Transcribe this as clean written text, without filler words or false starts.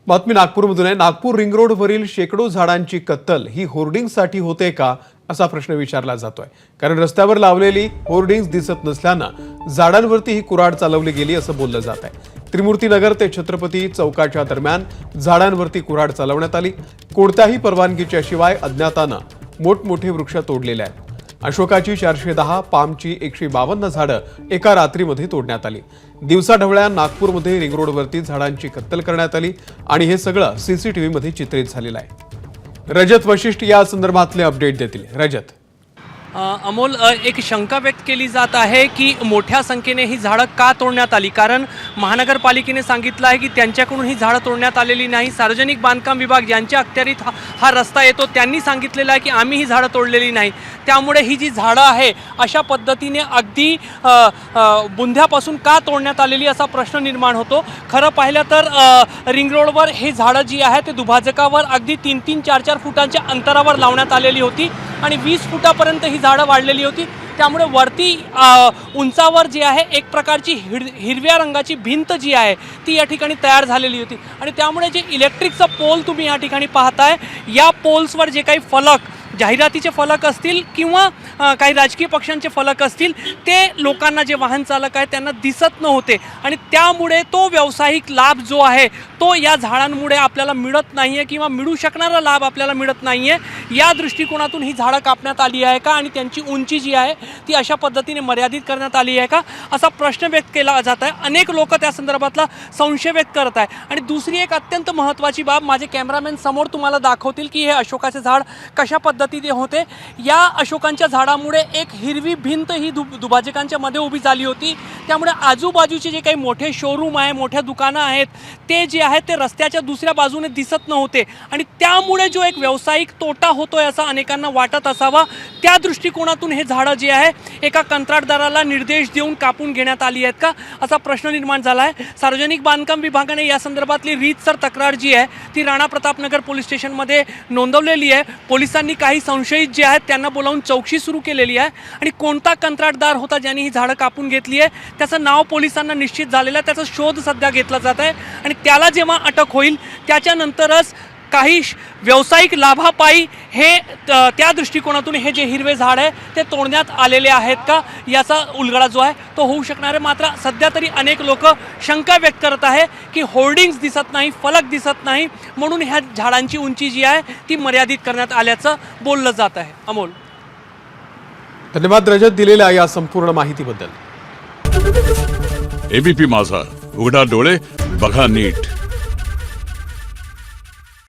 बातमी नागपूरमधून आहे। नागपूर रिंग रोडवरील शेकडो झाडांची कत्तल ही होर्डिंगसाठी होते का असा प्रश्न विचारला जातोय। कारण रस्त्यावर लावलेली होर्डिंग्स दिसत नसल्यानं झाडांवरती ही कुऱ्हाड चालवली गेली असं बोललं जात आहे। त्रिमूर्ती नगर ते छत्रपती चौकाच्या दरम्यान झाडांवरती कुऱ्हाड चालवण्यात आली। कोणत्याही परवानगीच्या शिवाय अज्ञातानं मोठमोठे वृक्ष तोडलेले आहेत। अशोकाची 410, पामची 152 झाडं एका रात्रीमध्ये तोडण्यात आली। दिवसाढवळ्या नागपूरमध्ये रिंग रोडवरती झाडांची कत्तल करण्यात आली आणि हे सगळं सीसीटीव्ही मध्ये चित्रित झालेलं आहे। रजत वशिष्ठ या संदर्भातले अपडेट देतील। रजत, अमोल, एक शंका व्यक्त केली जात आहे की मोठ्या संख्येने ही झाडं का तोडण्यात आली। कारण महानगरपालिकेने सांगितलं आहे की त्यांच्याकडून ही झाडं तोडण्यात आलेली नाही। सार्वजनिक बांधकाम विभाग यांच्या अखत्यारीत हा रस्ता येतो, त्यांनी सांगितलेलं आहे की आम्ही ही झाडं तोडलेली नाही। त्यामुळे ही जी झाडं आहे अशा पद्धतीने अगदी बुंध्यापासून का तोडण्यात आलेली असा प्रश्न निर्माण होतो। खरं पाहिलं तर रिंग रोडवर ही झाडं जी आहे ते दुभाजकावर अगदी 3-3, 4-4 फुटांच्या अंतरावर लावण्यात आलेली होती आणि 20 फुटापर्यंत ही झाडं वाढलेली होती। त्यामुळे वरती उंचावर जी आहे एक प्रकारची हिरव्या रंगाची भिंत जी आहे ती या ठिकाणी तयार झालेली होती आणि त्यामुळे जे इलेक्ट्रिकचा पोल तुम्ही या ठिकाणी पाहताय, या पोल्सवर जे काही फलक, जाहिरातीचे फलक असतील किंवा काही राजकीय पक्षांचे फलक असतील, ते लोकांना, जे वाहन चालक आहेत त्यांना दिसत नव्हते आणि त्यामुळे तो व्यावसायिक लाभ जो आहे तो या झाडांमुळे आपल्याला मिळत नाही आहे किंवा मिळू शकणारा लाभ आपल्याला मिळत नाही आहे। या दृष्टिकोनातून ही झाडं कापण्यात आली आहे का आणि त्यांची उंची जी आहे ती अशा पद्धतीने मर्यादित करण्यात आली आहे का असा प्रश्न व्यक्त केला जात आहे। अनेक लोक त्या संदर्भातला संशय व्यक्त करत आहे। आणि दुसरी एक अत्यंत महत्त्वाची बाब, माझे कॅमेरामॅन समोर तुम्हाला दाखवतील की हे अशोकाचे झाड कशा पद्धतीने होते। या अशोकांच्या झाडामुळे एक हिरवी भिंत ही दुभाजकांच्या मध्ये उभी झाली होती। त्यामुळे आजूबाजूचे जे काही मोठे शोरूम आहे, मोठ्या दुकानं आहेत, ते जे आहेत ते रस्त्याच्या दुसऱ्या बाजूने दिसत नव्हते आणि त्यामुळे जो एक व्यावसायिक तोटा होतोय असं अनेकांना वाटत असावा। त्या दृष्टिकोनातून हे झाडं जे आहे एका कंत्राटदाराला निर्देश देऊन कापून घेण्यात आली आहेत का असा प्रश्न निर्माण झाला आहे। सार्वजनिक बांधकाम विभागाने या संदर्भातली रीतसर तक्रार जी आहे ती राणा प्रतापनगर पोलीस स्टेशनमध्ये नोंदवलेली आहे। पोलिसांनी काही संशयित जे आहेत त्यांना बोलावून चौकशी सुरू केलेली आहे आणि कोणता कंत्राटदार होता ज्यांनी ही झाडं कापून घेतली आहे त्याचं नाव पोलिसांना निश्चित झालेलं आहे। त्याचा शोध सध्या घेतला जात आहे आणि त्याला जेव्हा अटक होईल त्याच्यानंतरच काही व्यावसायिक लाभापायी हे त्या दृष्टिकोनातून हे जे हिरवे झाड आहे ते तोडण्यात आलेले आहेत का याचा उलगडा जो आहे तो होऊ शकणार आहे। मात्र सध्या तरी अनेक लोक शंका व्यक्त करत आहे की होर्डिंग्स दिसत नाही, फलक दिसत नाही, म्हणून ह्या झाडांची उंची जी आहे ती मर्यादित करण्यात आल्याचं बोललं जात आहे। अमोल, धन्यवाद रजत दिलेल्या या संपूर्ण माहितीबद्दल। एबीपी माझा, उघडा डोळे बघा नीट।